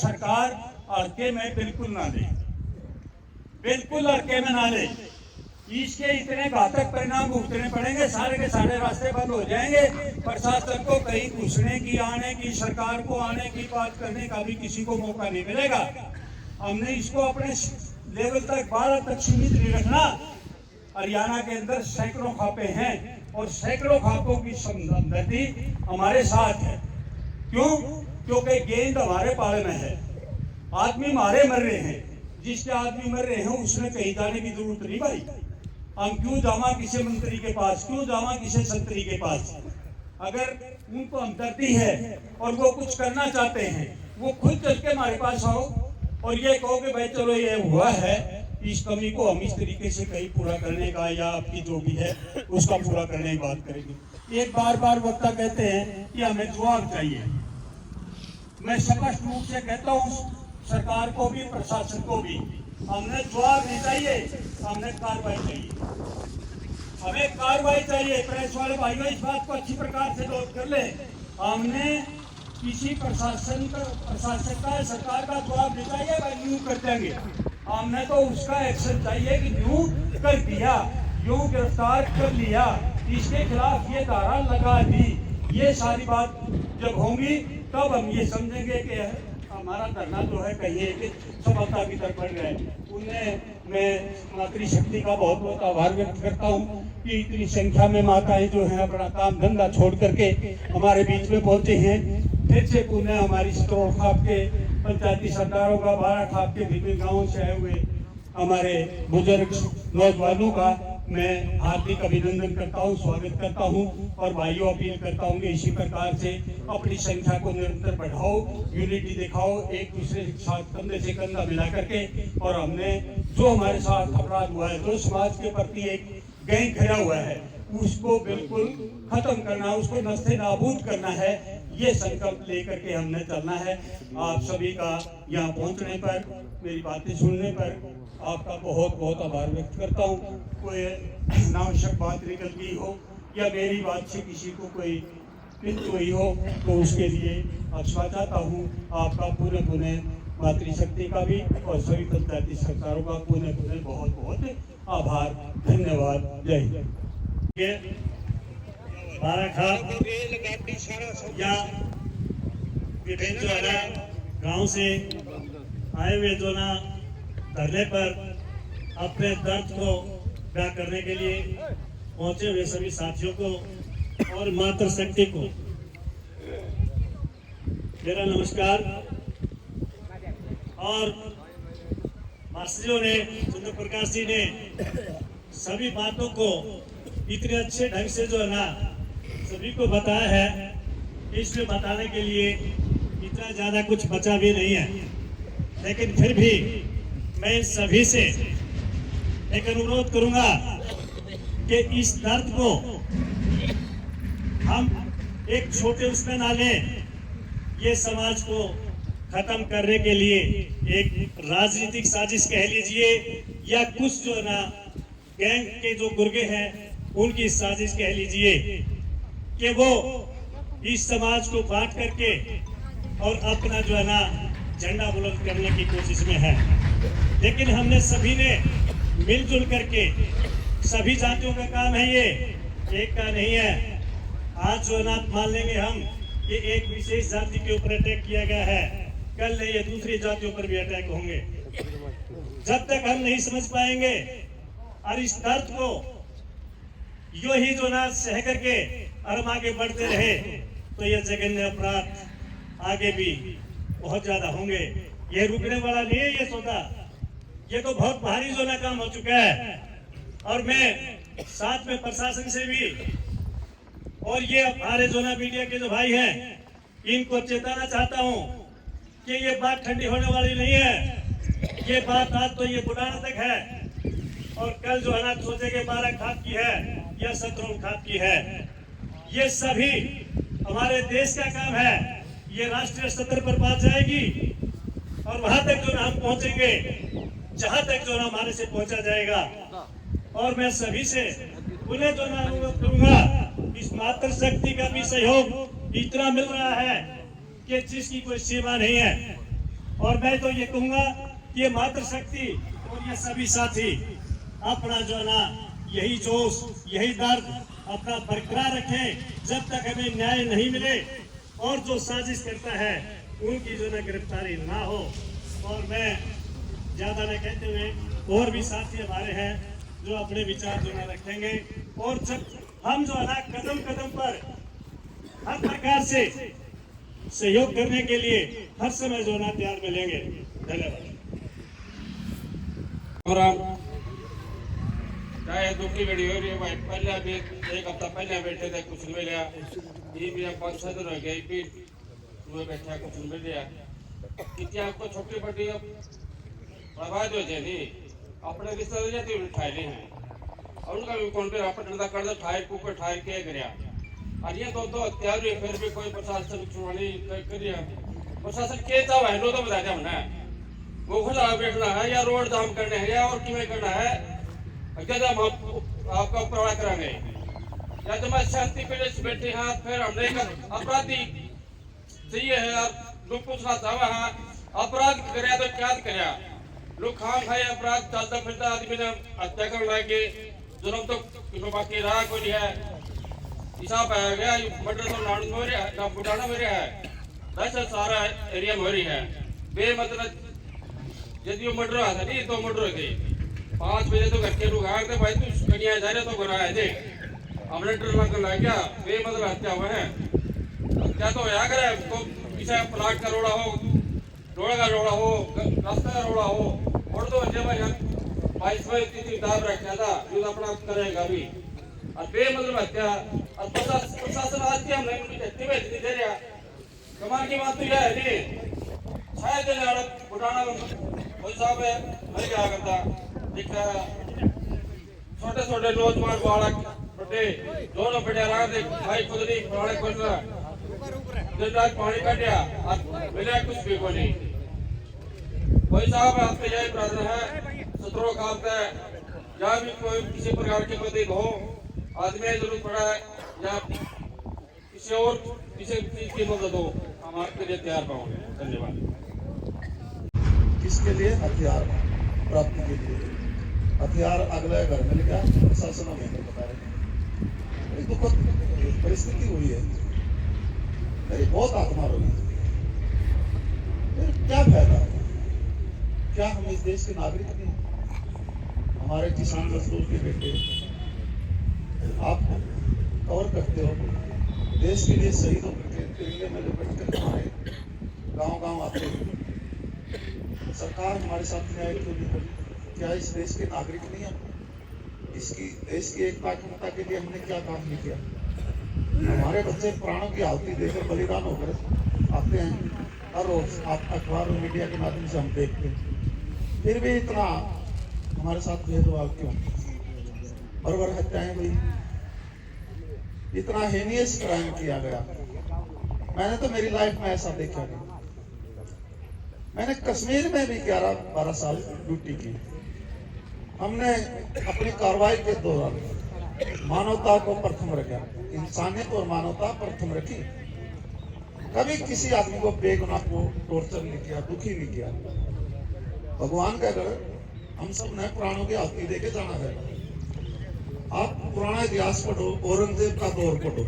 सरकार अड़के में बिल्कुल ना ले, बिल्कुल अड़के में ना ले। इसके इतने घातक परिणाम भुगतने पड़ेंगे, सारे के सारे रास्ते बंद हो जाएंगे। प्रशासन को कहीं घुसने की, आने की, सरकार को आने की, बात करने का भी किसी को मौका नहीं मिलेगा। हमने इसको अपने लेवल तक 12 तक सीमित नहीं रखना। हरियाणा के अंदर सैकड़ों खापे हैं और सैकड़ों खापों की समझदारी हमारे साथ है। क्यों? क्योंकि गेंद हमारे पाले में है, आदमी मारे मर रहे हैं। जिसके आदमी मर रहे हैं उसमें कहीं जाने की जरूरत नहीं भाई। हम क्यों जावा किसी मंत्री के पास, क्यों जावा किसी संतरी के पास? अगर उनको हमदर्दी है और वो कुछ करना चाहते हैं, वो खुद चल के हमारे पास आओ और ये कहो कि भाई चलो ये हुआ है, इस कमी को हम इस तरीके से कहीं पूरा करने का या आपकी जो भी है उसका पूरा करने की बात करेंगे। एक बार बार वक्ता कहते हैं कि हमें जवाब चाहिए। मैं स्पष्ट रूप से कहता हूँ सरकार को भी, प्रशासन को भी, हमने जवाब नहीं चाहिए, हमने कार्रवाई चाहिए। हमें कार्रवाई चाहिए। प्रेस वाले भाइयों इस बात को अच्छी प्रकार से नोट कर ले। हमने किसी प्रशासन का, सरकार का जवाब नहीं चाहिए भाई न्यू कर देंगे। हमने तो उसका एक्शन चाहिए कि न्यू कर दिया, यूं गिरफ्तार कर लिया, इसके खिलाफ ये धारा लगा दी। ये सारी बात जब होंगी तब हम ये समझेंगे कि हमारा धरना जो है कहीं एक सफलता की तरफ बढ़ गए। उन्हें मैं मातृशक्ति का बहुत बहुत आभार व्यक्त करता हूँ कि इतनी संख्या में माताएं जो हैं अपना काम धंधा छोड़ करके हमारे बीच में पहुंचे हैं। फिर से पुण्य हमारी स्टोर खाप के पंचायती सरदारों का, 12 खाप के विभिन्न गाँव से आए हुए हमारे बुजुर्ग नौजवानों का मैं हार्दिक अभिनंदन करता हूं, स्वागत करता हूं और भाइयों अपील करता हूं कि इसी प्रकार से अपनी संख्या को निरंतर बढ़ाओ, यूनिटी दिखाओ, एक दूसरे के साथ कंधे से कंधा मिला करके। और हमने जो हमारे साथ अपराध हुआ है, जो समाज के प्रति एक गैंग खड़ा हुआ है, उसको बिल्कुल खत्म करना, उसको नस्ते नाबूद करना है, ये संकल्प लेकर के हमने चलना है। आप सभी का यहाँ पहुँचने पर, मेरी बातें सुनने पर आपका बहुत बहुत आभार व्यक्त करता हूँ। कोई नावश्यक बात निकल गई हो या मेरी बात से किसी को कोई पिंच हुई हो तो उसके लिए क्षमा चाहता हूँ। आपका पुनः पुनः मातृशक्ति का भी और सभी पंचायती सरकारों का पुनः पुनः बहुत बहुत आभार, धन्यवाद। जय हिंद। 12 खाप या विभिन्न जो है ना गाँव से आए हुए जो ना धरने पर अपने दर्द को बयां करने के लिए पहुंचे हुए सभी साथियों को और मातृशक्ति को मेरा नमस्कार। और मास्टरों ने, सुंदर प्रकाश जी ने सभी बातों को इतने अच्छे ढंग से जो है ना सभी को बताया है, इसमें बताने के लिए इतना ज्यादा कुछ बचा भी नहीं है। लेकिन फिर भी मैं सभी से एक अनुरोध करूंगा कि इस दर्द को हम एक छोटे उसमें ना लें। ये समाज को खत्म करने के लिए एक राजनीतिक साजिश कह लीजिए या कुछ जो ना गैंग के जो गुर्गे हैं उनकी साजिश कह लीजिए कि वो इस समाज को बांट करके और अपना जो है ना झंडा बुलंद करने की कोशिश में है। लेकिन हमने सभी ने मिलजुल करके, सभी जातियों का काम है ये, एक का नहीं है। आज जो है ना मान लेंगे हम कि एक विशेष जाति के ऊपर अटैक किया गया है, कल नहीं ये दूसरी जातियों पर भी अटैक होंगे। जब तक हम नहीं समझ पाएंगे और इस दर्द को यो ही जो ना सह करके और हम आगे बढ़ते रहे तो ये जघन्य अपराध आगे भी बहुत ज्यादा होंगे। ये रुकने वाला नहीं है ये सौदा, ये तो बहुत भारी जो ना काम हो चुका है। और मैं साथ में प्रशासन से भी और ये हमारे जो ना मीडिया के जो भाई हैं इनको चेताना चाहता हूँ कि ये बात ठंडी होने वाली नहीं है। ये बात आज तो ये बुढ़ाना तक है और कल जो है ना सोचेंगे 12 खाप की है या 17 खाप की है। ये सभी हमारे देश का काम है, ये राष्ट्रीय स्तर पर बात जाएगी और वहां तक जो ना हम पहुंचेंगे जहां तक जो ना हमारे से पहुंचा जाएगा। और मैं सभी से उन्हें जो ना अनुरोध करूंगा, इस मातृशक्ति का भी सहयोग इतना मिल रहा है कि जिसकी कोई सीमा नहीं है। और मैं तो ये कहूंगा कि ये मातृशक्ति और ये सभी साथी अपना जो है ना यही जोश यही दर्द अपना बरकरार रखें जब तक हमें न्याय नहीं मिले, और जो साजिश करता है उनकी जो ना गिरफ्तारी ना हो। और मैं ज्यादा न कहते हुए और भी साथी हमारे हैं जो अपने विचार जो ना रखेंगे, और जब हम जो है ना कदम कदम पर हर प्रकार से सहयोग करने के लिए हर समय जो ना तैयार मिलेंगे। धन्यवाद। चाहे दुखी बड़ी हो रही है भाई, पहले भी एक हफ्ता पहले बैठे थे, कुछ नहीं मिला। ये भी 5-6 दिन हो गए, फिर सुबह बैठा कुछ नहीं मिल रहा। कितनी आपको छोटी बड़ी बर्बाद हो जाए नहीं, अपने रिश्तेदार जाते हुए उठाए नहीं हैं, और उनका भी कौन पे अपना कर दो ठायर कुकर ठायर के गया। और ये दो हत्यार हुई, फिर भी कोई प्रशासन छुड़वानी करिए। प्रशासन के चाव है लो तो बता दें हमने, वो खुद बैठना है या रोड जाम करने है या और किमें करना है, क्या हम आपका उपरवाड़ा कराएंगे या तो मैं शांति पे बैठे हैं। फिर हमने अपराधी चाहिए है यार, लोग पूछना चाहवा है अपराध कराया तो क्या कराया, लोग खाम खाए अपराध चलता फिरता आदमी ने हत्या कर लाएंगे, जुर्म तो बाकी रहा कोई है। हिसाब आ गया मर्डर तो नान हो रहा है ना बुढ़ाना हो रहा है, वैसे सारा एरिया में हो रही है बेमतलब। यदि वो मर्डर हुआ था नहीं तो मर्डर हो गई 5 बजे तो घर के लोग आए थे, भाई तू कनिया जा रहे तो बनाए थे, हमने डर लग गया बेमतलब हत्या हुआ है। हत्या तो क्या करे, तो पीछे प्लाट का रोड़ा हो, रोड़ा का रोड़ा हो, रास्ता का रोड़ा हो, और तो भाई हम 22 में इतनी दाब रखा था जो अपना करेगा भी, और बेमतलब हत्या। और प्रशासन आज की हम नहीं उनकी हत्या में इतनी दे रहा। कमाल की बात तो यह है नहीं, शायद बुढ़ाना वही साहब है मैं क्या करता दिखा, छोटे छोटे नौजवान बालक बड़े दोनों बड़े रहा थे भाई खुद नहीं पुराने बन रहा, दिन रात पानी काटिया और मिला कुछ भी को नहीं। वही साहब आपसे यही प्रार्थना है, शत्रुओं का आपका जहाँ भी कोई किसी प्रकार की मदद हो, आदमी जरूरत पड़ा है या किसी और किसी चीज की मदद हो, हम आपके लिए तैयार पाओगे। धन्यवाद। किसके लिए? हथियार प्राप्ति के लिए। हथियार अगले घर में गया, प्रशासन हमें बता रहे। दुखद परिस्थिति हुई है, मेरी बहुत आत्मा रोई। क्या फायदा? क्या हम इस देश के नागरिक नहीं? हमारे किसान मजदूर के बेटे आप कवर करते हो, देश के लिए शहीदों के तिरंगे में लिपट कर हमारे गांव आते हो। सरकार हमारे साथ न्याय क्यों नहीं करी? क्या इस देश के नागरिक नहीं हम? इसकी देश की एकता अखंडता के लिए हमने क्या काम नहीं किया? हमारे बच्चे प्राणों की आहुति देकर बलिदान होकर आते हैं, हर रोज आप अखबार और मीडिया के माध्यम से हम देखते हैं। फिर भी इतना हमारे साथ भेदभाव क्यों? बर्बर हत्याएं हुई, इतना हेनियस क्राइम किया गया। मैंने तो मेरी लाइफ में ऐसा देखा नहीं। मैंने कश्मीर में भी 11-12 साल ड्यूटी की। हमने अपनी कार्रवाई के दौरान मानवता को प्रथम रखा, इंसानियत और मानवता प्रथम रखी। कभी किसी आदमी को बेगुनाह को टॉर्चर नहीं किया, दुखी नहीं किया। भगवान का घर हम सब ने प्राणों की आहुति देके जाना है। आप पुराना इतिहास पढ़ो, औरंगजेब का दौर पढ़ो,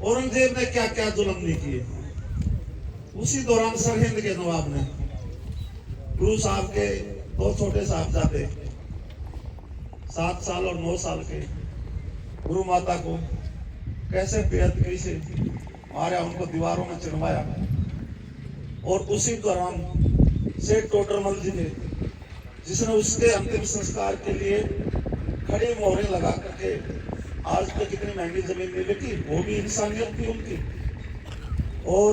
औरंगजेब ने क्या क्या जुल्म नहीं किए। उसी दौरान सरहिंद के नवाब ने गुरु साहब के 2 छोटे साहबजादे 7 साल और 9 साल के गुरु माता को कैसे बेअदबी से मारा, उनको दीवारों में चिनवाया। और उसी दौरान सेठ टोडरमल जी ने, जिसने उसके अंतिम संस्कार के लिए खड़ी मोहरें लगा करके आज तक कितनी महंगी जमीन नहीं बिकी, वो भी इंसानियत थी उनकी। और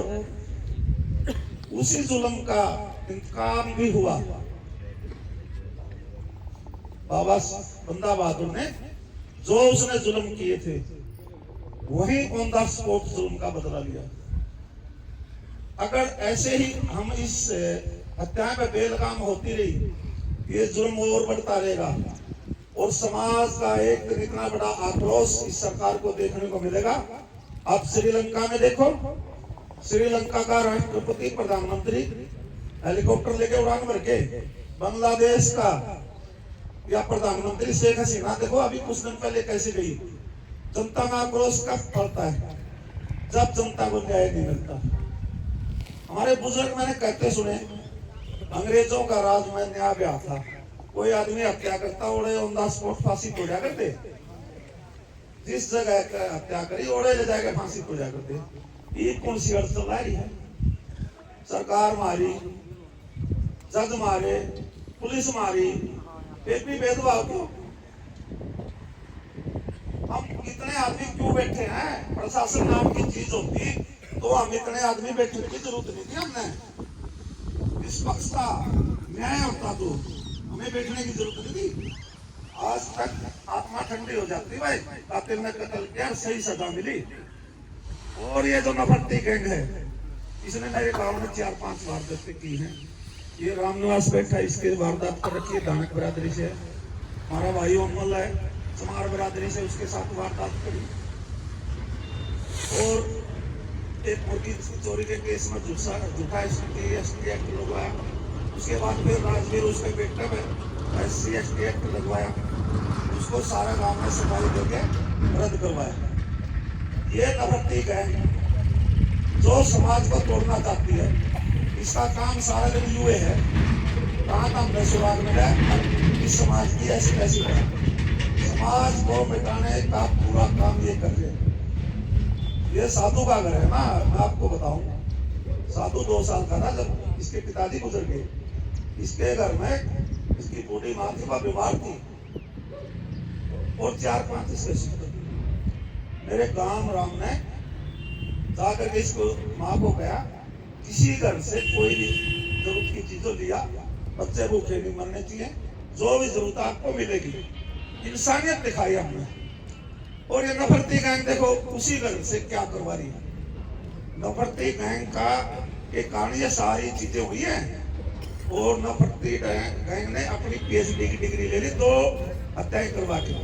उसी जुल्म का इंतकाम भी हुआ। बाबा बंदा बहादुर ने जो उसने जुल्म किए थे वही ऑन द स्पॉट जुल्म का बदला लिया। अगर ऐसे ही हम इस हत्या पे बेलगाम होती रही, ये जुल्म और बढ़ता रहेगा और समाज का एक इतना बड़ा आक्रोश इस सरकार को देखने को मिलेगा। आप श्रीलंका में देखो, श्रीलंका का राष्ट्रपति प्रधानमंत्री हेलीकॉप्टर लेके उड़ान भर के बांग्लादेश का या प्रधानमंत्री शेख हसीना देखो अभी कुछ दिन पहले कैसे गई। जनता में आक्रोश कब पड़ता है? जब जनता को न्याय नहीं मिलता। हमारे बुजुर्ग मैंने कहते सुने, अंग्रेजों का राज में न्याय ब्याह था। कोई आदमी हत्या करता ओढ़े ऑन द स्पॉट फांसी को जाया करते। जिस जगह हत्या करी ओढ़े ले जाकर फांसी को जाया करते। ये कौन सी अर्थ चला रही है? सरकार मारी, जज मारे, पुलिस मारी, फिर भी भेदभाव क्यों? हम इतने आदमी क्यों बैठे हैं? प्रशासन नाम की चीज होती तो हम इतने आदमी बैठने की जरूरत नहीं थी। हमने निष्पक्षता न्याय होता तो हमें बैठने की जरूरत नहीं थी। आज तक आत्मा ठंडी हो जाती भाई, कातिल ने कत्ल किया, सही सजा मिली। और ये जो नफरती गैंग है, इसने मेरे गांव में 4-5 वारदातें की हैं। ये रामनिवास बैठा, इसके वारदात कर रखी है धानक बिरादरी से। हमारा भाई अमल है, समार बिरादरी से, उसके साथ वारदात करी। और एक मुर्गी चोरी के केस में झूठा SC एक्ट लगवाया। उसके बाद फिर राजवीर उसके बेटे में SC ST एक्ट लगवाया। उसको सारा गांव में सफाई देके रद्द करवाया। ये नफरती गैंग जो समाज को तोड़ना चाहती है, इसका काम सारा दिन युवे है। कहाँ हमने सुराग मिला? इस समाज की ऐसी कैसी है? समाज को मिटाने का पूरा काम ये कर रहे हैं। ये साधु का घर है ना, मैं आपको बताऊं। साधु 2 साल का था जब इसके पिताजी गुजर गए। इसके घर में इसकी बूढ़ी माँ थी, वह बीमार थी और 4-5 इसके शिष्य। मेरे गांव राम ने जाकर के इसको माँ को कहा, किसी घर से कोई भी जरूरत की चीजों लिया, बच्चे भूखे नहीं मरने चाहिए, जो भी जरूरत आपको मिलेगी। इंसानियत दिखाई हमने। और ये नफरती गैंग देखो उसी घर से क्या करवा रही है। नफरती गैंग का के कारण ये सारी चीजें हुई हैं। और नफरती गैंग ने अपनी PhD की डिग्री ले ली 2 हत्याएं करवा के।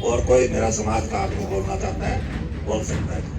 और कोई मेरा समाज का आदमी बोलना चाहता है, बोल सकता है।